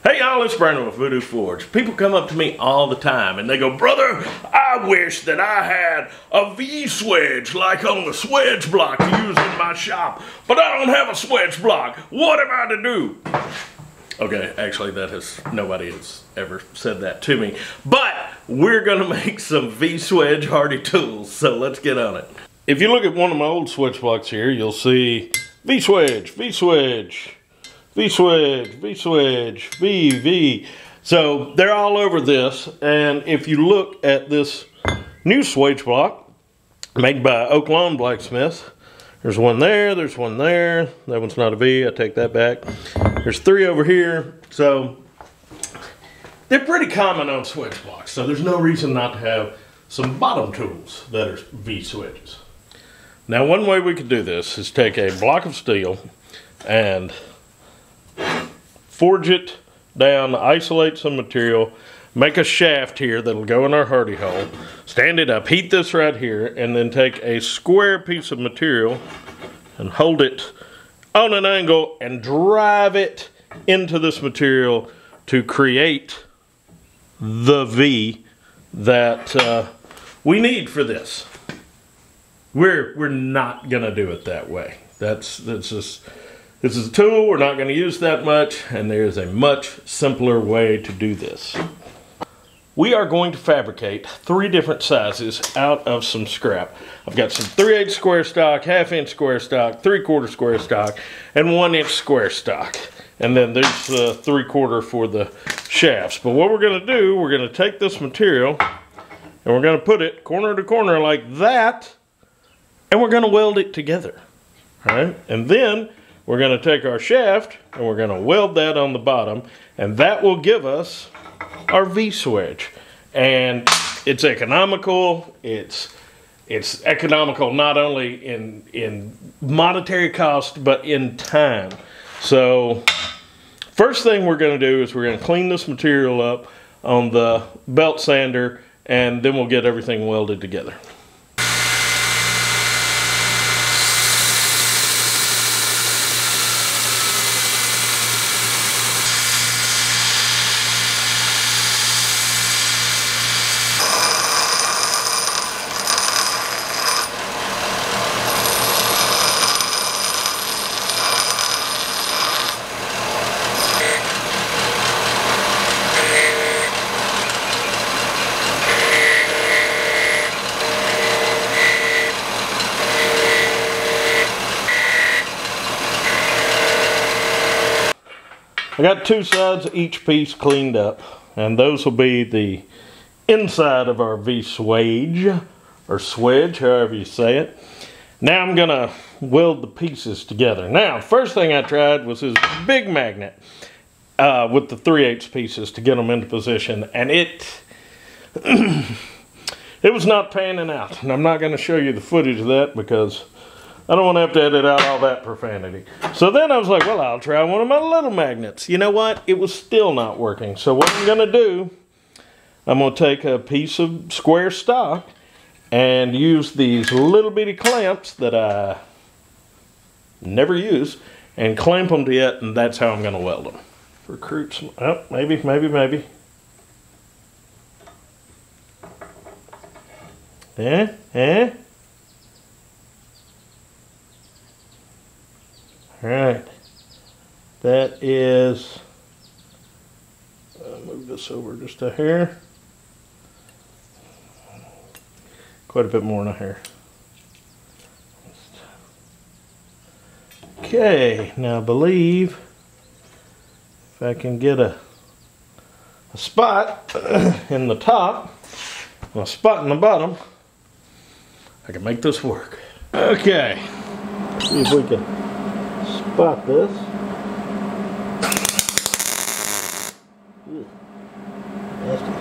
Hey y'all, it's Brandon with Voodoo Forge. People come up to me all the time and they go, brother, I wish that I had a V-swage like on the swage block to use in my shop, but I don't have a swage block. What am I to do? Okay, actually nobody has ever said that to me, but we're gonna make some V-swage hardy tools, so let's get on it. If you look at one of my old swage blocks here, you'll see V-swage, V-swage, V-swage, V-swage, V. So they're all over this, and if you look at this new swage block made by Oak Lawn Blacksmith, there's one there, there's one there, that one's not a V, I take that back. There's three over here, so they're pretty common on swage blocks, so there's no reason not to have some bottom tools that are V-swages. Now one way we could do this is take a block of steel and forge it down, isolate some material, make a shaft here that'll go in our hardy hole, stand it up, heat this right here, and then take a square piece of material and hold it on an angle and drive it into this material to create the V that we need for this. We're not gonna do it that way. This is a tool we're not going to use that much, and there's a much simpler way to do this. We are going to fabricate 3 different sizes out of some scrap. I've got some 3/8 square stock, 1/2 inch square stock, 3/4 square stock, and 1 inch square stock. And then there's the 3/4 for the shafts. But what we're going to do, we're going to take this material and we're going to put it corner to corner like that, and we're going to weld it together. All right? And then we're going to take our shaft and we're going to weld that on the bottom, and that will give us our V-swage. And it's economical. It's economical not only in monetary cost, but in time. So first thing we're going to do is we're going to clean this material up on the belt sander, and then we'll get everything welded together. I got 2 sides of each piece cleaned up, and those will be the inside of our V-swage, or swage, however you say it. Now I'm gonna weld the pieces together. Now, first thing I tried was this big magnet with the 3/8 pieces to get them into position, and it was not panning out. And I'm not gonna show you the footage of that because I don't want to have to edit out all that profanity. So then I was like, well, I'll try one of my little magnets. You know what? It was still not working. So what I'm going to do, I'm going to take a piece of square stock and use these little bitty clamps that I never use and clamp them to it, and that's how I'm going to weld them. Recruit some, oh, maybe. Alright, that is, move this over just a hair, quite a bit more than a hair. Okay, now I believe if I can get a spot in the top and a spot in the bottom, I can make this work. Okay, see if we can spot this. Nasty.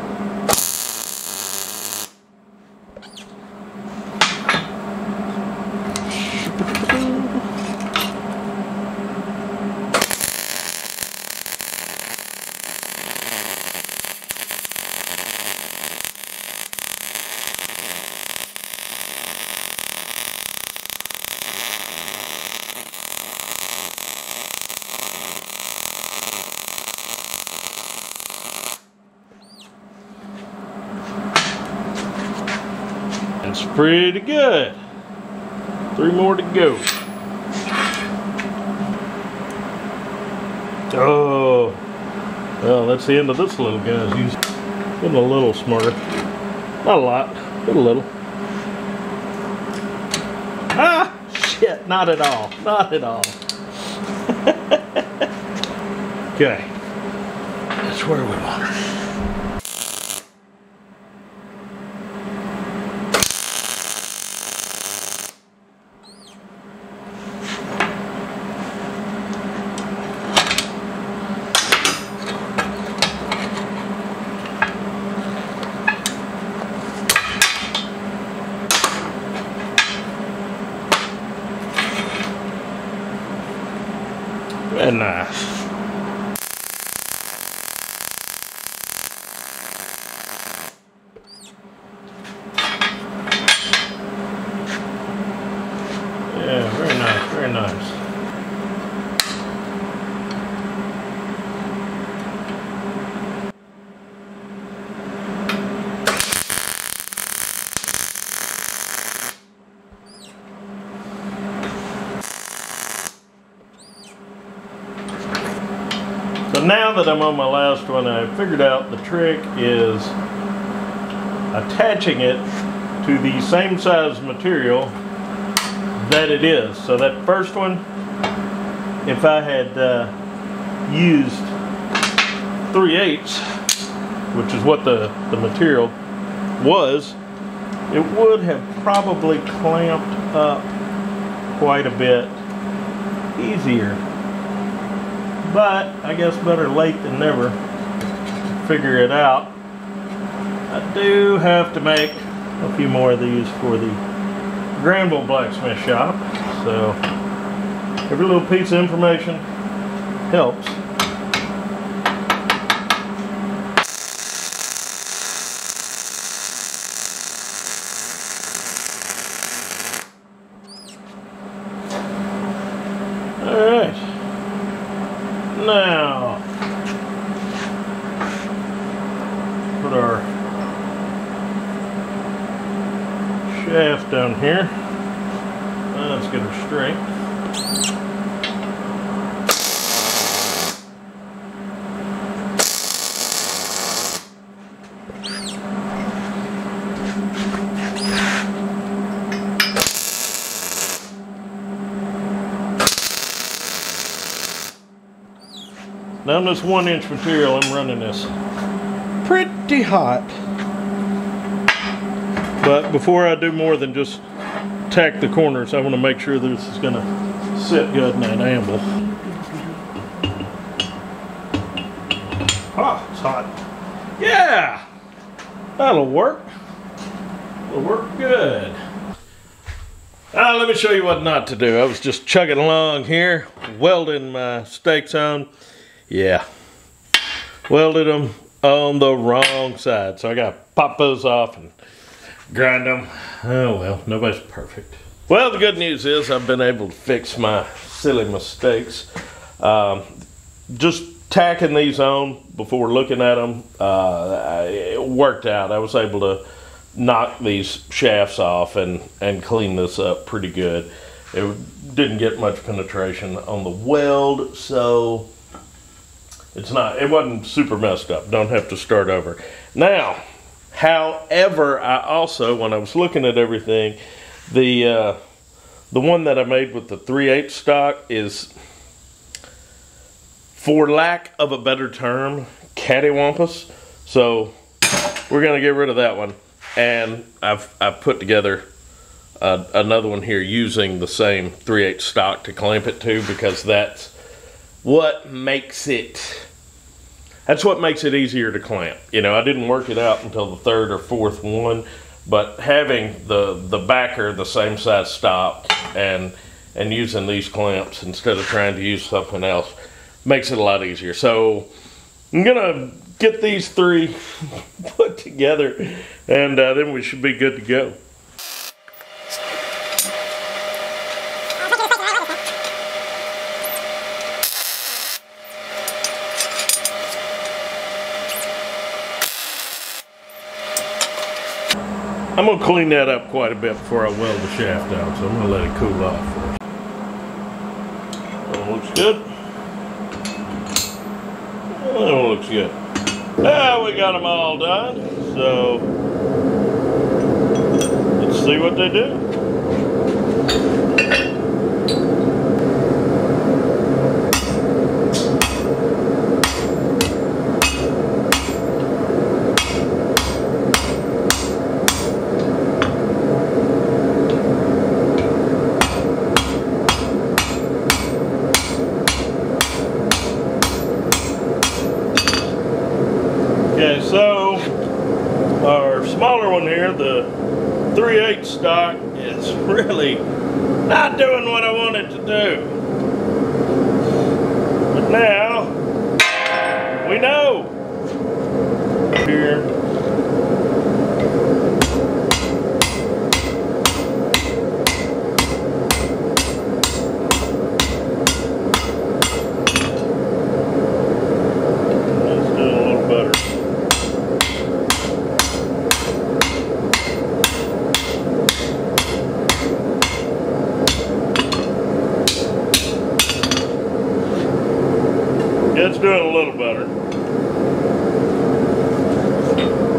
pretty good. 3 more to go. Oh, well, that's the end of this little guy's. He's getting a little smarter. Not a lot, but a little. Ah, shit, not at all, not at all. Okay, that's where we want her. Very nice. Yeah, very nice, very nice. So now that I'm on my last one, I figured out the trick is attaching it to the same size material that it is. So that first one, if I had used 3/8, which is what the material was, it would have probably clamped up quite a bit easier. But I guess better late than never. Figure it out. I do have to make a few more of these for the Granville Blacksmith Shop. So every little piece of information helps. Alright. Now, put our shaft down here. Let's get her straight. Now on this 1-inch material, I'm running this pretty hot. But before I do more than just tack the corners, I want to make sure this is going to sit good in that anvil. Ah, it's hot. Yeah! That'll work. It'll work good. Let me show you what not to do. I was just chugging along here, welding my stakes on. Yeah, welded them on the wrong side. So I got to pop those off and grind them. Oh well, nobody's perfect. Well, the good news is I've been able to fix my silly mistakes. Just tacking these on before looking at them, it worked out. I was able to knock these shafts off and clean this up pretty good. It didn't get much penetration on the weld, so it wasn't super messed up. Don't have to start over. Now, however, I also, when I was looking at everything, the one that I made with the 3/8 stock is, for lack of a better term, cattywampus. So we're gonna get rid of that one. And I've put together another one here using the same 3/8 stock to clamp it to, because that's what makes it easier to clamp. You know, I didn't work it out until the 3rd or 4th one, but having the backer the same size stock and using these clamps instead of trying to use something else makes it a lot easier. So I'm gonna get these 3 put together, and then we should be good to go. I'm gonna clean that up quite a bit before I weld the shaft out, so I'm gonna let it cool off first. That looks good. That one looks good. Now we got them all done, so let's see what they do. Okay, so our smaller one here, the 3/8 stock, is really not doing what I want it to do. But now, we know. Here. It's doing a little better.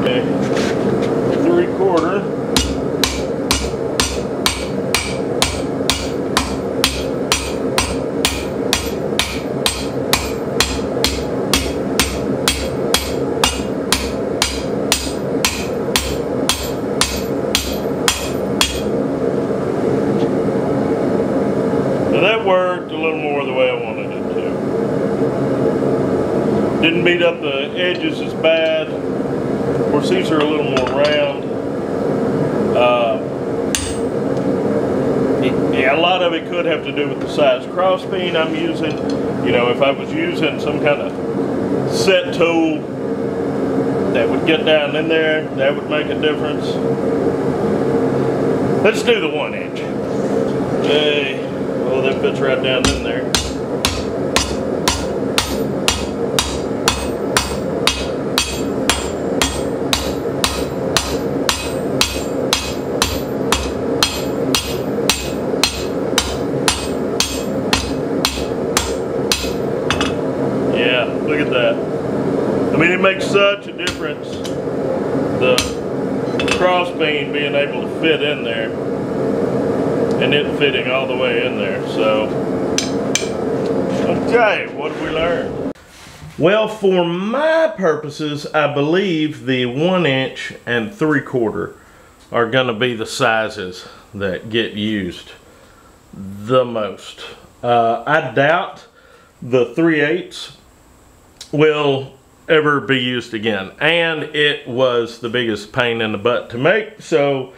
Okay, 3/4. So that worked a little more the way I wanted it to. Didn't beat up the edges as bad. Of course, these are a little more round. Yeah, a lot of it could have to do with the size crossbeam I'm using. You know, if I was using some kind of set tool that would get down in there, that would make a difference. Let's do the 1-inch. Okay, well, that fits right down in there. Look at that. I mean, it makes such a difference, the crossbeam being able to fit in there and it fitting all the way in there. So, okay, what have we learned? Well, for my purposes, I believe the 1-inch and 3/4 are gonna be the sizes that get used the most. I doubt the 3/8 will ever be used again, and it was the biggest pain in the butt to make, so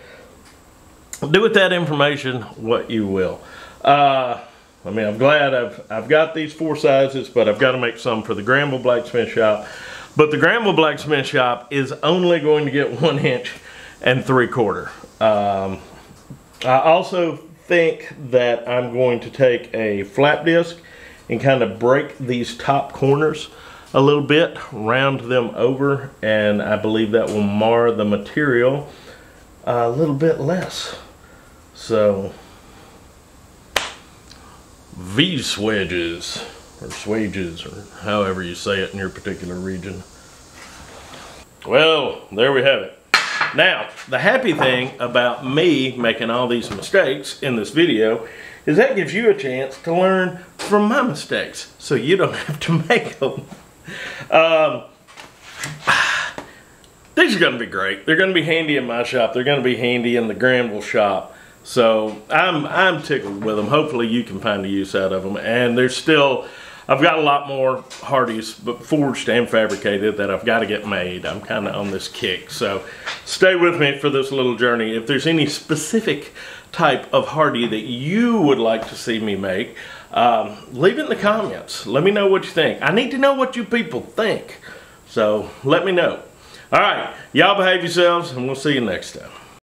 do with that information what you will. I mean, I'm glad I've got these 4 sizes, but I've got to make some for the Granville Blacksmith Shop. But the Granville Blacksmith Shop is only going to get 1-inch and 3/4. I also think that I'm going to take a flap disc and kind of break these top corners a little bit, round them over, and I believe that will mar the material a little bit less. So, V swages, or swages, or however you say it in your particular region. Well, there we have it. Now, the happy thing about me making all these mistakes in this video is that gives you a chance to learn from my mistakes, so you don't have to make them. These are going to be great. They're going to be handy in my shop. They're going to be handy in the Granville shop. So I'm tickled with them. Hopefully you can find a use out of them. And there's still, I've got a lot more Hardys, but forged and fabricated, that I've got to get made. I'm kind of on this kick. So stay with me for this little journey. If there's any specific type of Hardy that you would like to see me make, leave it in the comments. Let me know what you think. I need to know what you people think. So let me know. All right, y'all behave yourselves, and we'll see you next time.